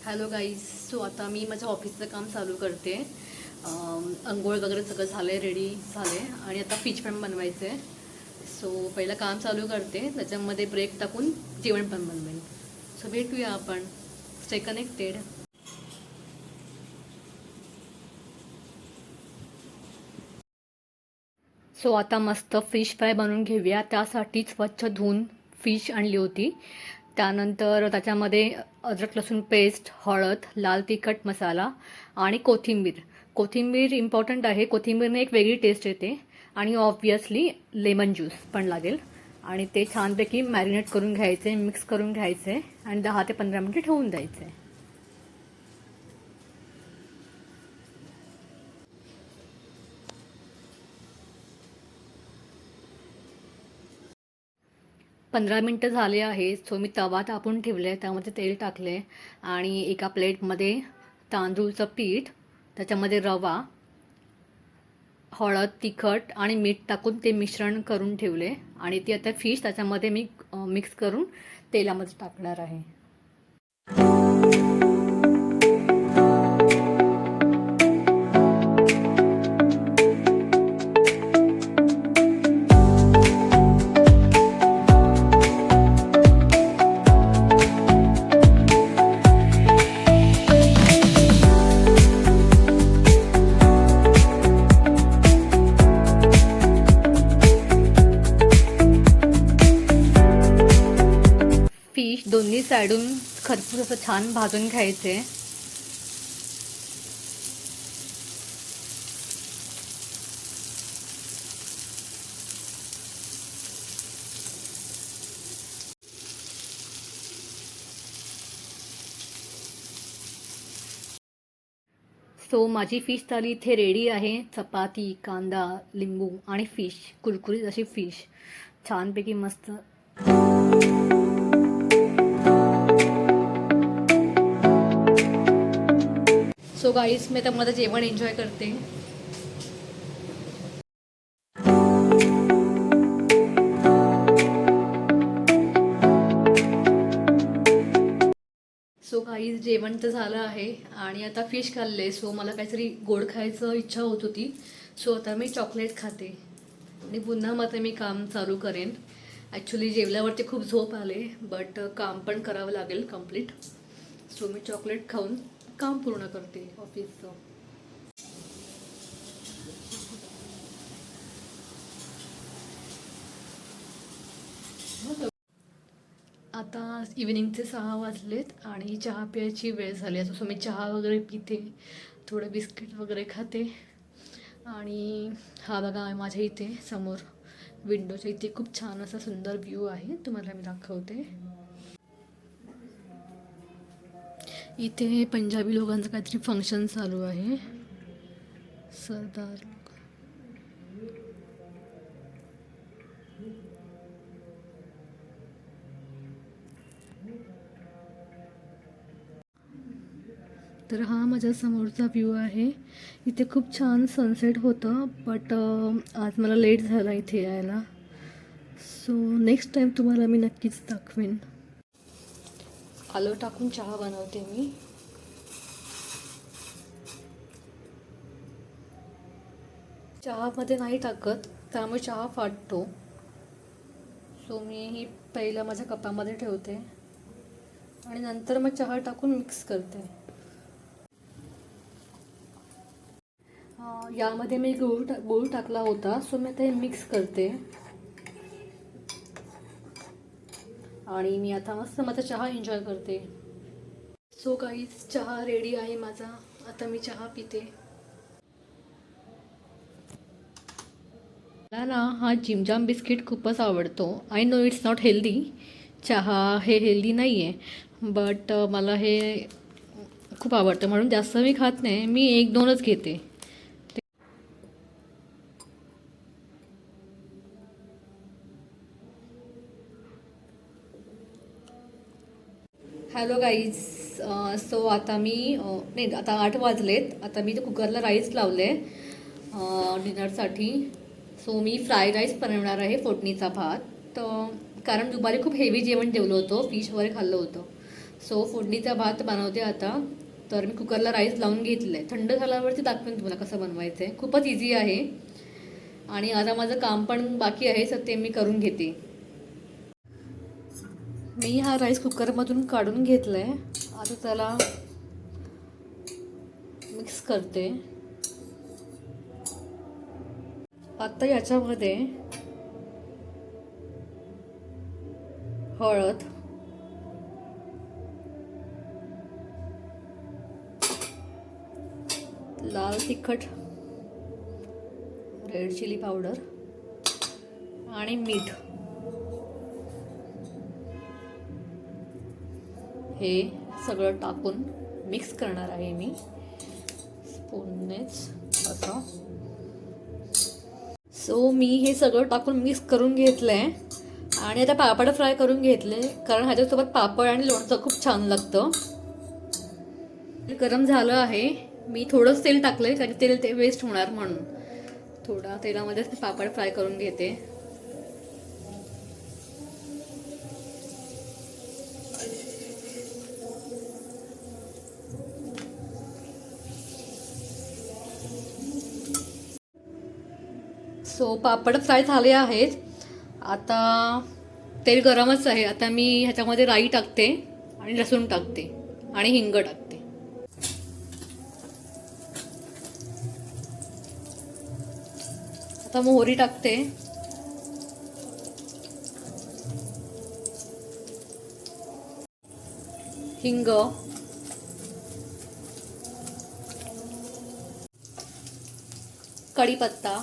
Hello guys. So आता मी माझ्या ऑफिसचं काम चालू करते. अंघोळ वगैरे सगळं झालं आहे, रेडी झाले आणि आता फिश पण बनवायचं आहे. सो पहिलं काम चालू करते, त्याच्यामध्ये ब्रेक टाकून जेवण पण बनवेन. सो भेटूया आपण. Stay connected. सो आता मस्त फिश फ्राय बनवून घेऊया. त्यासाठी स्वच्छ धुवून फिश आणली होती. त्यानंतर त्याच्यामध्ये अद्रक लसूण पेस्ट, हळद, लाल तिखट मसाला आणि कोथिंबीर. कोथिंबीर इम्पॉर्टंट आहे. कोथिंबीरने एक वेगळी टेस्ट येते. आणि ऑब्वियसली लेमन ज्यूस पण लागेल. आणि ते छानपैकी मॅरिनेट करून घ्यायचे, मिक्स करून घ्यायचे आणि 10 ते 15 मिनिटे ठेवून द्यायचे. 15 मिनटं झाले आहेत. सो मी तवा तापून ठेवले आहे, त्यामध्ये तेल टाकले आणि एका प्लेटमध्ये तांदूळचं पीठ, त्याच्यामध्ये रवा, हळद, तिखट आणि मीठ टाकून ते मिश्रण करून ठेवले आणि ती आता फिश त्याच्यामध्ये मी मिक्स करून तेलामध्ये टाकणार आहे. फिश दोन्ही साईडून खरपूस असं छान भाजून घ्यायचे. सो माझी फिश थाली इथे रेडी आहे. चपाती, कांदा, लिंबू आणि फिश, कुरकुरीत अशी फिश छानपैकी मस्त. सो गाईस, मी आता माझं जेवण एन्जॉय करते. सो गाईस, जेवण तर झालं आहे आणि आता फिश खाल्ले. सो मला काहीतरी गोड खायचं इच्छा होत होती. सो आता मी चॉकलेट खाते आणि पुन्हा मग मी काम चालू करेन. ॲक्च्युली जेवल्यावरती खूप झोप आले, बट काम पण करावं लागेल कंप्लीट. सो मी चॉकलेट खाऊन काम पूर्ण करते ऑफिसचं. आता इव्हिनिंगचे 6 वाजलेत आणि चहा प्यायची वेळ झाली. असं मी चहा वगैरे पिते, थोडं बिस्किट वगैरे खाते. आणि हा बघा, माझ्या इथे समोर विंडोच्या इथे खूप छान असा सुंदर व्ह्यू आहे, तुम्हाला मी दाखवते. इथे पंजाबी लोकांचं काहीतरी फंक्शन चालू आहे. सरदार. तर हा माझ्या समोरचा व्ह्यू आहे. इथे खूप छान सनसेट होतं, बट आज मला लेट झाला इथे यायला. सो नेक्स्ट टाईम तुम्हाला मी नक्कीच दाखवेन. आलं टाकून चहा बनवते मी. चहामध्ये नाही टाकत, त्यामुळे चहा फाटतो. सो मी ही पहिलं माझ्या कपामध्ये ठेवते आणि नंतर मग चहा टाकून मिक्स करते. यामध्ये मी गूळ टाकला होता. सो मी आता हे मिक्स करते आणि मी आता मस्त माझा चहा एन्जॉय करते. सो गाईज, चहा रेडी आहे माझा. आता मी चहा पिते. मला ना हा जिमजाम बिस्किट खूपच आवडतो. I know it's not healthy. चहा हे हेल्दी नाही आहे, बट मला हे खूप आवडतं, म्हणून जास्त मी खात नाही. मी 1-2च घेते. Hello guys. सो आता मी नाही, आता 8 वाजलेत. आता मी कुकरला राईस लावले डिनरसाठी. सो मी फ्राईड राईस बनवणार आहे, फोडणीचा भात. कारण दुपारी खूप हेवी जेवण जेवलं होतं, फिश वगैरे खाल्लं होतं. सो फोडणीचा भात बनवते आता. तर मी कुकरला राईस लावून घेतलं आहे. थंड झाल्यावरती दाखवेन तुम्हाला कसं बनवायचं आहे. खूपच इझी आहे. आणि आता माझं काम पण बाकी आहे, तर ते मी करून घेते. मी हा राईस कुकरमधून काढून घेतला आहे. आता त्याला मिक्स करते. आता याच्यामध्ये हळद, लाल तिखट, रेड चिली पावडर आणि मीठ हे सगळं टाकून मिक्स करणार आहे मी स्पूननेच असं. सो मी हे सगळं टाकून मिक्स करून घेतलं आहे. आणि आता पापड फ्राय करून घेतले, कारण ह्याच्यासोबत पापड आणि लोणचं खूप छान लागतं. गरम झालं आहे. मी थोडंच तेल टाकलं आहे, कारण तेल ते वेस्ट होणार म्हणून. थोडा तेलामध्येच पापड फ्राय करून घेते. सो पापड फ्राय झाले आहेत. आता तेल गरमच आहे. आता मी ह्याच्यामध्ये राई टाकते आणि लसूण टाकते आणि हिंग टाकते. आता मोहरी टाकते. हिंग, कढीपत्ता.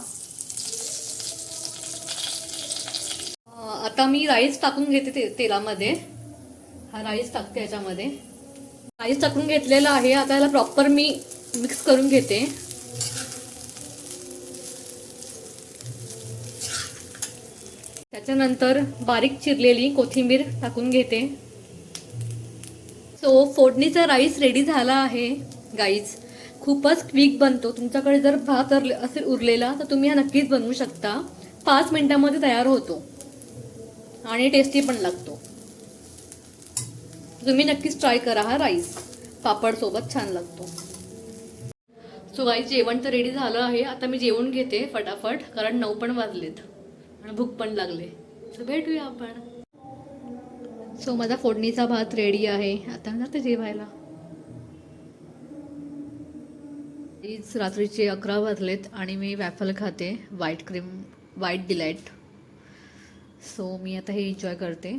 आता मी राईस टाकून घेते तेलामध्ये. हा राईस टाकते ह्याच्यामध्ये. राईस टाकून घेतलेला आहे. आता याला प्रॉपर मी मिक्स करून घेते. त्याच्यानंतर बारीक चिरलेली कोथिंबीर टाकून घेते. सो फोडणीचा राईस रेडी झाला आहे गाईज. खूपच क्विक बनतो. तुमच्याकडे जर भात असेल उरलेला तर तुम्ही हा नक्कीच बनवू शकता. 5 मिनिटांमध्ये तयार होतो आणि टेस्टी पण लागतो. तुम्ही नक्कीच ट्राय करा हा राईस. पापड सोबत छान लागतो. सो गाईज जेवण तर रेडी झालं आहे. आता मी जेवण घेते फटाफट, कारण 9 पण वाजलेत आणि भूक पण लागले. सो भेटूया आपण. सो माझा फोडणीचा भात रेडी आहे. आता मी जाते जेवायला. रात्रीचे 11 वाजलेत आणि मी वॅफल खाते, व्हाईट डिलाईट. सो मी आता हे एन्जॉय करते.